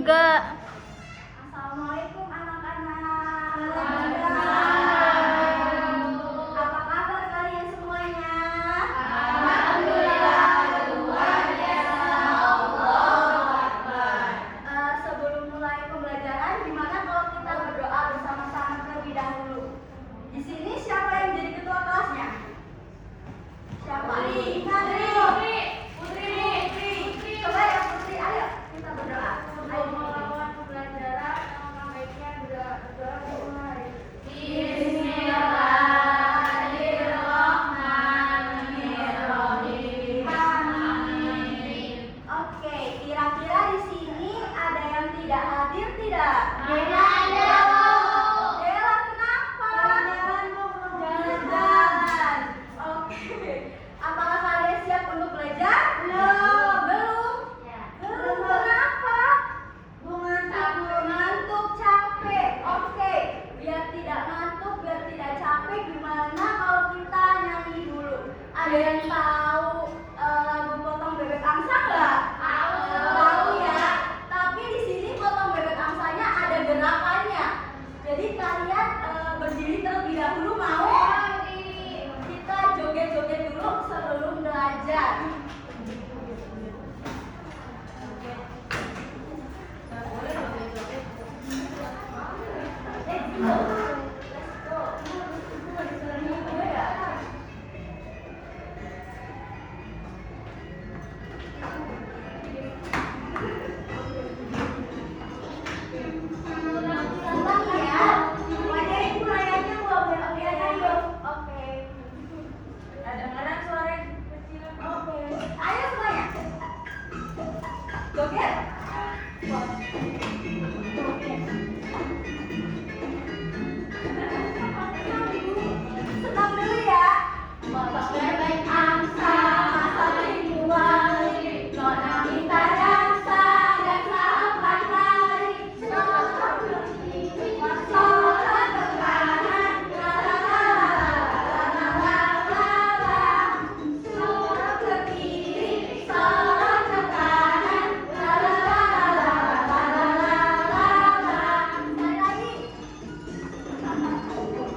Enggak. Assalamualaikum anak-anak. Apa kabar kalian semuanya? Alhamdulillah, luar biasa. Allahu Akbar. Sebelum mulai pembelajaran, gimana kalau kita berdoa bersama-sama terlebih dahulu? Di sini siapa yang jadi ketua kelasnya? Siapa? Putri. Coba ya Putri, ayo kita berdoa. Melawan pembelajaran, alangkah baiknya berdoa dimulai. Bismillahirrahmanirrahim. Amin. Oke, kira-kira di sini ada yang tidak hadir tidak? Ada. Dela, kenapa? Jalan-jalan. Oke. Apakah kalian siap untuk belajar? Belum. Belum. Kenapa? Ngantuk, capek. Oke. Biar tidak ngantuk, biar tidak capek, gimana kalau kita nyanyi dulu? Ada yang tahu lagu Potong Bebek Angsa nggak? Tahu ya. Tapi di sini potong bebek angsanya ada gerakannya. Jadi kalian berdiri terlebih dahulu mau? Kita joget-joget dulu sebelum belajar. Let's go. Tenang ya. Wajarin bulayanya belum ya? Oke. Kadang-kadang suara kecil. Oke. Ayo semuanya. Joget. Senang dulu ya. Potong bebek angsa, masa dibuang, nona minta dansa, dansa 4 hari. Sorot ke kiri, sorot ke kanan, la la la la la la la la. Sorot ke kiri, sorot ke kanan, la la la la la la la la. Sekali lagi.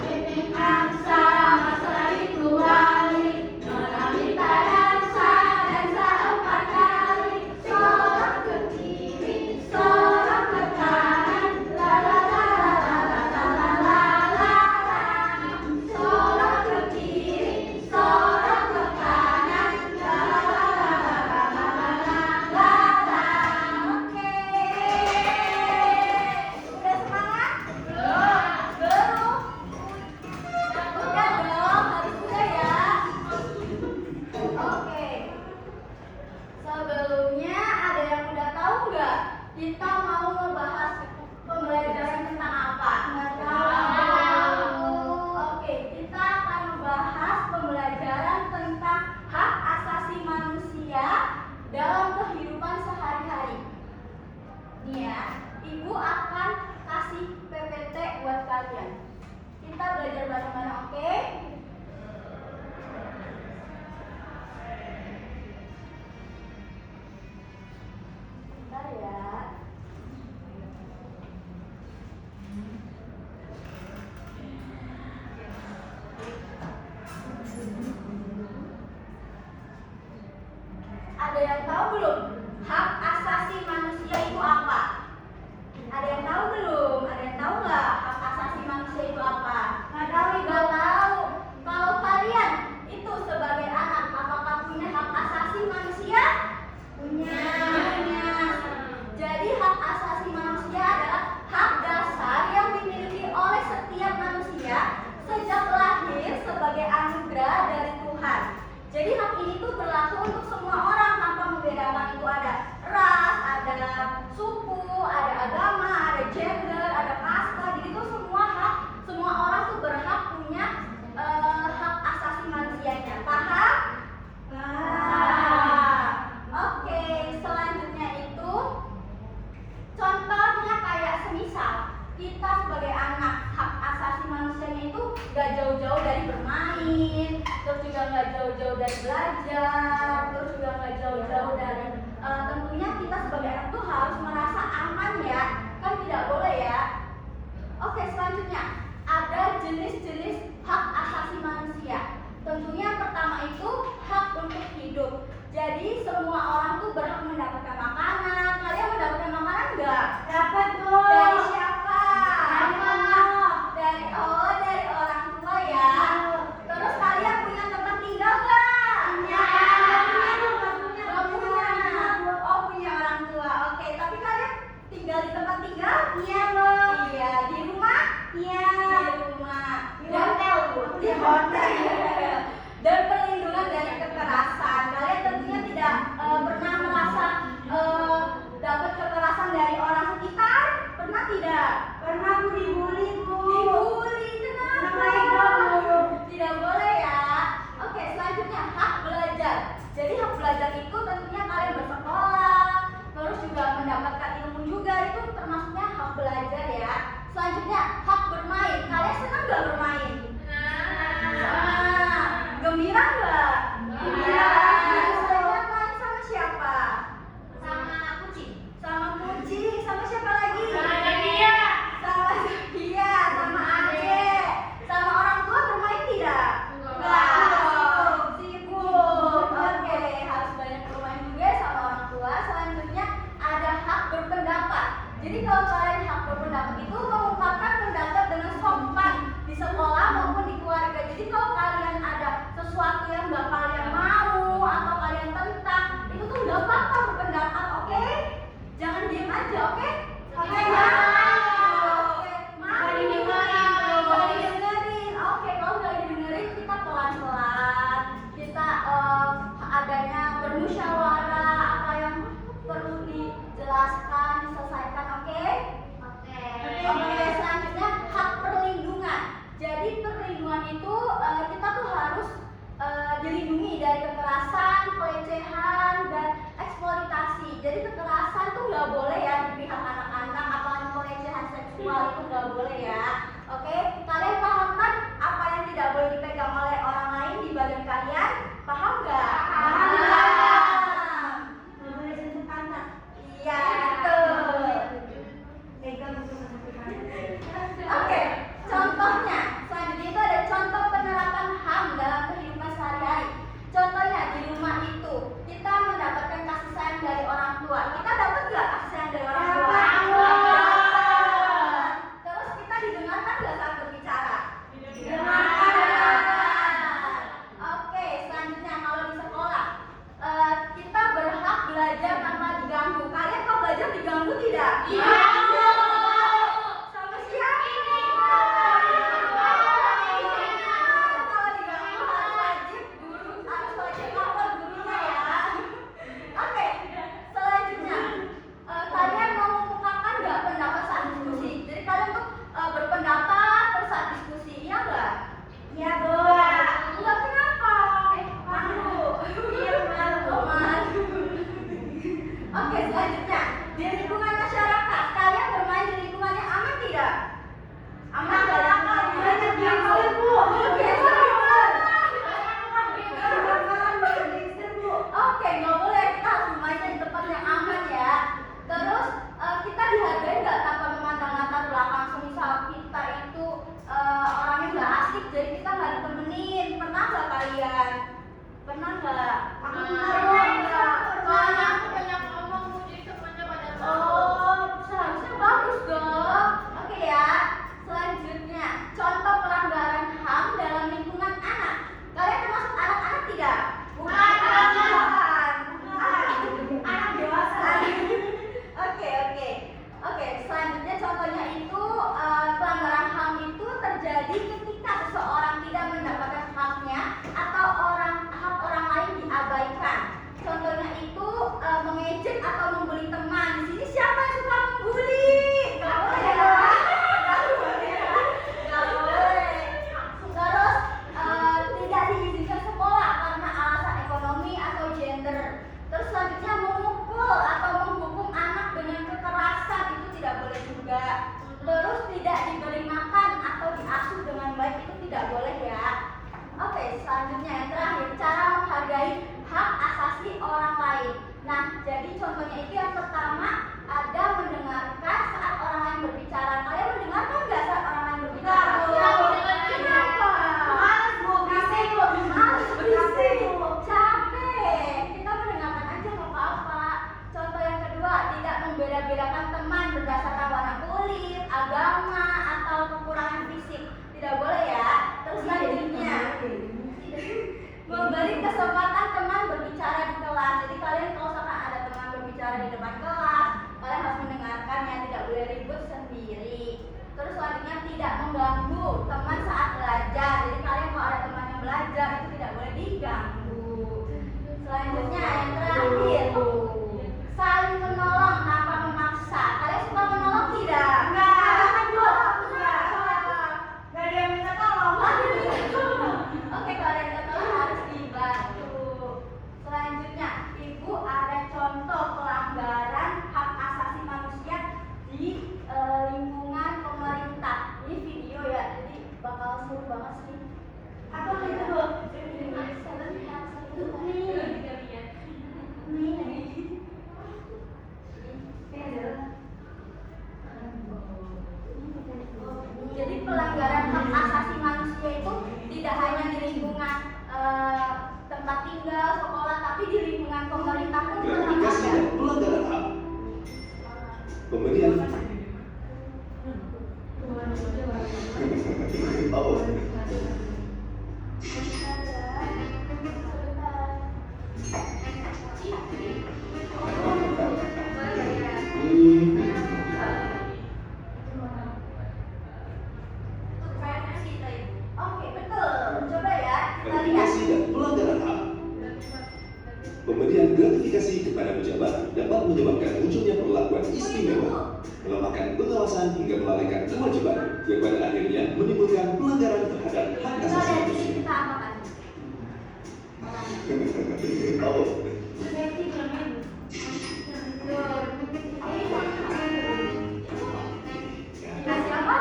Bebek angsa, masa dibuang, nona minta dansa, dansa 4 kali. Sorot ke kiri, sorot ke kanan, la la la la la la la la la. Sorot ke kiri, sorot ke kanan, la la la la la la la. Oke. Udah semangat? Belum. Udah dong, harus udah ya. Oke. Sebelumnya ada yang udah tahu nggak? Kita mau ngebahas pembelajaran tentang apa? Nggak tahu. Oke, kita akan membahas pembelajaran tentang hak asasi manusia dalam kehidupan sehari-hari. Nih ya, Ibu akan kasih PPT buat kalian. Kita belajar bareng-bareng, oke? Bentar ya. Ada yang tahu belum? Hak asasi manusia itu apa? Ada yang tahu belum? Ada yang tahu nggak hak asasi manusia itu apa? Nggak tahu. Kalau kalian itu sebagai anak, apakah punya hak asasi manusia? Punya. Jadi hak asasi manusia adalah hak dasar yang dimiliki oleh setiap manusia sejak lahir sebagai anugerah dari Tuhan. Jadi hak ini tuh berlaku untuk semua orang tanpa membedakan itu ada ras, ada suku, ada agama, ada gender, ada kasta. Jadi itu semua orang tuh berhak punya hak asasi manusianya. Paham? Oke, selanjutnya itu contohnya kayak semisal kita sebagai anak, hak asasi manusianya itu gak jauh-jauh dari bermain, terus juga gak jauh-jauh dari belajar, terus juga gak jauh-jauh dari tentu tentunya kita sebagai anak tuh harus merasa aman ya, kan tidak boleh ya. Oke, selanjutnya ada jenis-jenis hak asasi manusia. Tentunya pertama itu hak untuk hidup. Jadi semua orang tuh berhak mendapatkan makanan. Kalian mendapatkan makanan enggak? Dapat tuh. Dari siapa? Dari Allah. Dari orang tua ya. Terus kalian punya tempat tinggal nggak? Punya. Oh, punya orang tua. Oke, tapi kalian tinggal di tempat tinggal? Iya, Bu. Iya, di rumah? Iya. Di rumah. Di hotel, Bu. Di hotel. Dan perlindungan dari kekerasan. Kalian tentunya tidak pernah merasa dapat kekerasan dari orang sekitar? Pernah tidak? Pernah Bu dibully, Bu. Dibully, kenapa? Kenapa itu, Bu? Tidak boleh ya. Oke, selanjutnya hak belajar. Jadi hak belajar itu tentunya kalian bersekolah, terus juga mendapatkan ilmu juga, itu termasuknya hak belajar ya. Selanjutnya hak bermain. Kalian senang gak bermain? Senang. Gembira gak? Gembira. Kalian main sama siapa? Sama kucing. Sama kucing. Sama siapa lagi? Sama dia. Sama dia, sama adek, sama orang tua bermain tidak? Enggak. Sibuk. Oke, harus banyak bermain juga sama orang tua. Selanjutnya ada hak berpendapat. Jadi kalau kalian hak berpendapat itu mengungkapkan pendapat dengan sopan di sekolah maupun di keluarga. Jadi kalau kalian ada sesuatu yang nggak kalian mau atau kalian tentang, itu tuh nggak apa-apa berpendapat, oke? Jangan diem aja, oke? Oke, ya. Oke, mau nggak didengerin. Oke, kalau nggak didengerin kita pelan-pelan. Kita adanya bermusyawarah apa yang perlu dijelaskan, diselesaikan, oke? Oke, selanjutnya hak perlindungan. Jadi perlindungan itu kita tuh harus dilindungi dari kekerasan, pelecehan, dan eksploitasi. Jadi kekerasan tuh nggak boleh ya di pihak anak memperlakukan teman berdasarkan warna kulit, agama, atau kekurangan fisik. Tidak boleh ya. Terus selanjutnya, memberi kesempatan teman berbicara di kelas. Jadi kalian kalau misalkan ada teman berbicara di depan kelas, kalian harus mendengarkannya, tidak boleh ribut sendiri. Terus selanjutnya, tidak mengganggu teman saat belajar. Jadi kalian kalau ada teman yang belajar itu tidak boleh diganggu. Selanjutnya yang terakhir, saling menolong tanpa memaksa. Kalian suka menolong tidak? Enggak. Enggak ada yang minta tolong. Oke, kalau ada yang minta tolong harus dibantu. Selanjutnya, Ibu ada contoh pelanggaran hak asasi manusia di lingkungan pemerintah. Ini video ya, jadi bakal seru banget sih. Apa itu? Jadi pelanggaran hak asasi manusia itu tidak hanya di lingkungan tempat tinggal, sekolah, tapi di lingkungan pemerintah pun pernah Gratifikasi ada. dan pelanggaran HAM. Pemberian oh. Oke, betul. Coba ya, kita lihat. Gratifikasi dan pelanggaran HAM. Pemberian gratifikasi kepada pejabat dapat menyebabkan munculnya perlakuan istimewa, melemahkan pengawasan hingga melalaikan kewajiban, yang pada akhirnya menimbulkan pelanggaran terhadap hak Kita asasi lihat di manusia. sini kita apakan? Oh. Dikasih apa?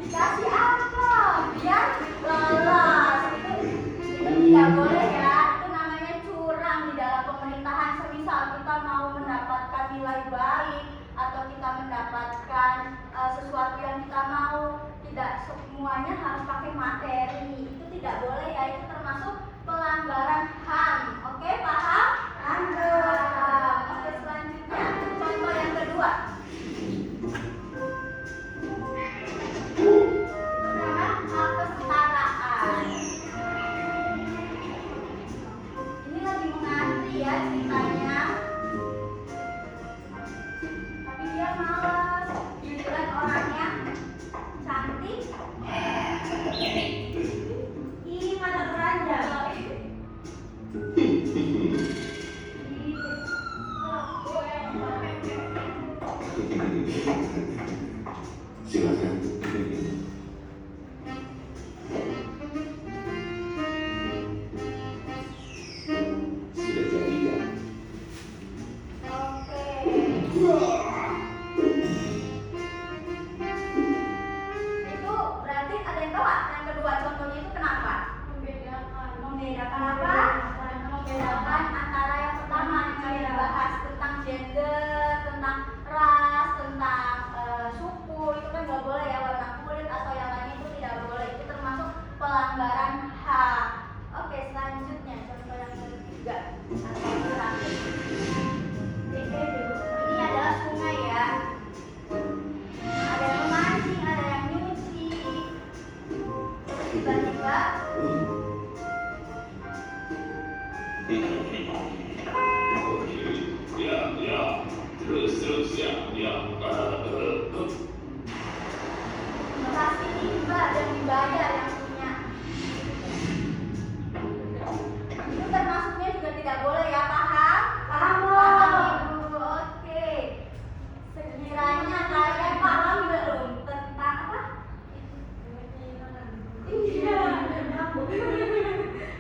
Dikasih apa? Biar lolos. Itu tidak boleh ya. Itu namanya curang di dalam pemerintahan. Semisal kita mau mendapatkan nilai baik atau kita mendapatkan sesuatu yang kita mau, tidak semuanya harus pakai materi. Itu tidak boleh ya. Itu termasuk pelanggaran HAM. Oke, paham? Paham. Oke, selanjutnya contoh yang kedua. Bernama hak kesetaraan. Ini lagi mengantri ya ceritanya. Tapi dia malas. Giliran orangnya cantik. Ih, mana beranjak. Silakan. Sudah jadi kan? Oke. Itu berarti ada yang tahu nggak? Yang kedua contohnya itu kenapa? Membedakan apa? Membedakan antara yang pertama yang kita bahas tentang gender, tentang ras, tentang suku. Itu kan nggak boleh ya, warna kulit atau yang lain itu tidak boleh. Itu termasuk pelanggaran HAM. Oke, selanjutnya contoh yang ketiga atau yang terakhir. Ini adalah sungai ya. Ada yang memancing, ada yang nyuci. Terus tiba-tiba Ya. Terus ya. pasti tiba dan dibayar yang punya. Itu termasuknya juga tidak boleh ya, paham? Paham, Ibu. Oke. Sekiranya kalian paham belum tentang apa? Iya.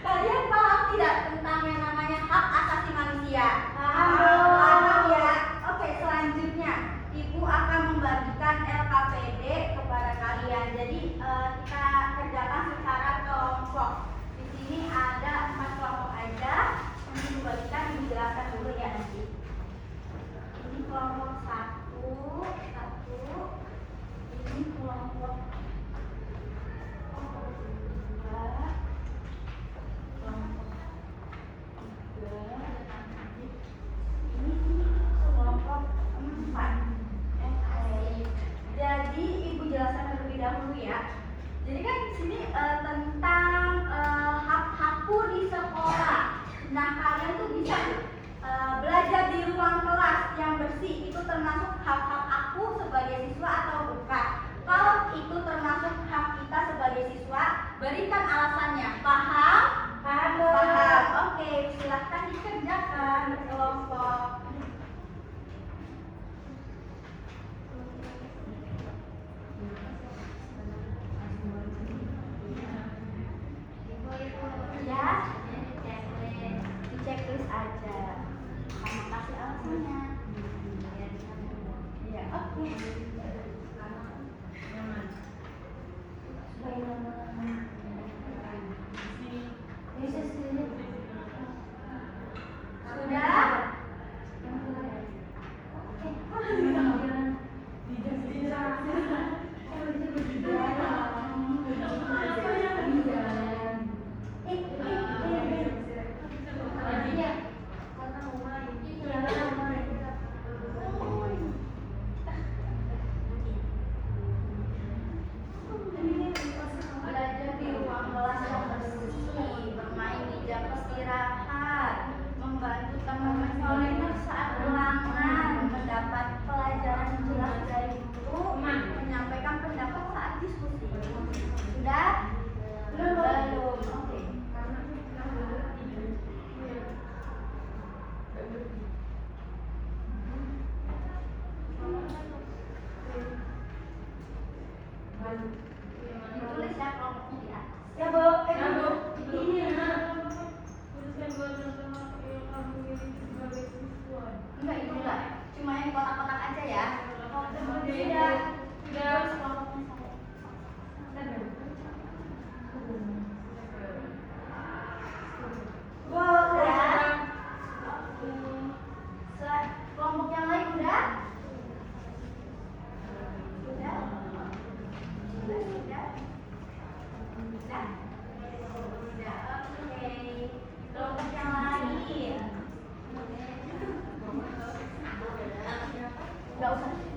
Kalian paham tidak tentang yang namanya hak asasi manusia? Paham ya. Oke, selanjutnya Ibu akan membagikan LKPD kepada kalian. Jadi kita kerjakan secara kelompok. Di sini ada 4 kelompok aja. Nanti dibagikan, Ibu jelaskan dulu ya nanti. Ini kelompok 1. Ini kelompok 2. Kelompok 3. Ini kelompok diskusi. Itu termasuk hak-hak aku sebagai siswa atau bukan? Kalau itu termasuk hak kita sebagai siswa, berikan alasannya. Paham? Paham. Oke, silahkan dikerjakan berkelompok. Ya, di checklist aja. Kamu kasih alasannya. Ya, oke. Sudah? Belajar di ruang kelas yang bersih, bermain di jam istirahat, membantu teman mensolidar saat ulangan, mendapat pelajaran jelas dari guru, menyampaikan pendapat saat diskusi. Sudah? Belum. Oke. Ditulis ya kelompoknya di atas. Ya, Bu. Ini enggak, itu enggak. Cuma yang kotak-kotak aja ya. Sudah. Terus kelompoknya sampai. Udah. Kelompok yang lain udah? Sudah. Sudah. Oke. Kelompok yang lain. Enggak usah.